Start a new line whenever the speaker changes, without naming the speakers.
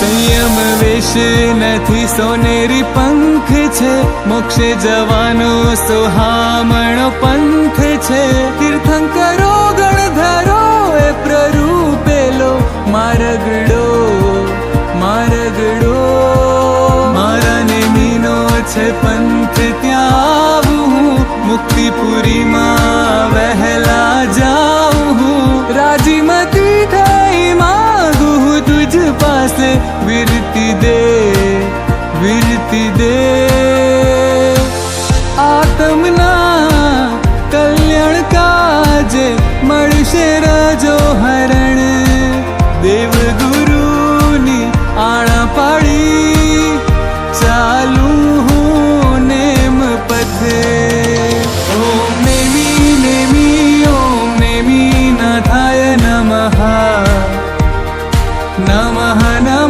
સંયમ વેશ નથી સોનેરી પંખ છે, મોક્ષે જવાનો સોહામણો પંથ છે. તીર્થંકરો ગણધરો એ પ્રરૂપેલો મારગડો મારગડો. મારા નેમીનો છે પંથ ત્યાં આવું, મુક્તિપુરીમાં વહેલા જાઉં હું. રાજીમતી થઈ માગું તુજ પાસે, વિરતી દે વિરતી દે. આત્મના કલ્યાણ કાજે મળશે રજો હરણ. દેવગુરુની આણા પાડી ચાલું હું નેમ પથે. ઓમ નેમી નેમી ઓમ નેમી નાથાય નમઃ નમઃ નમઃ.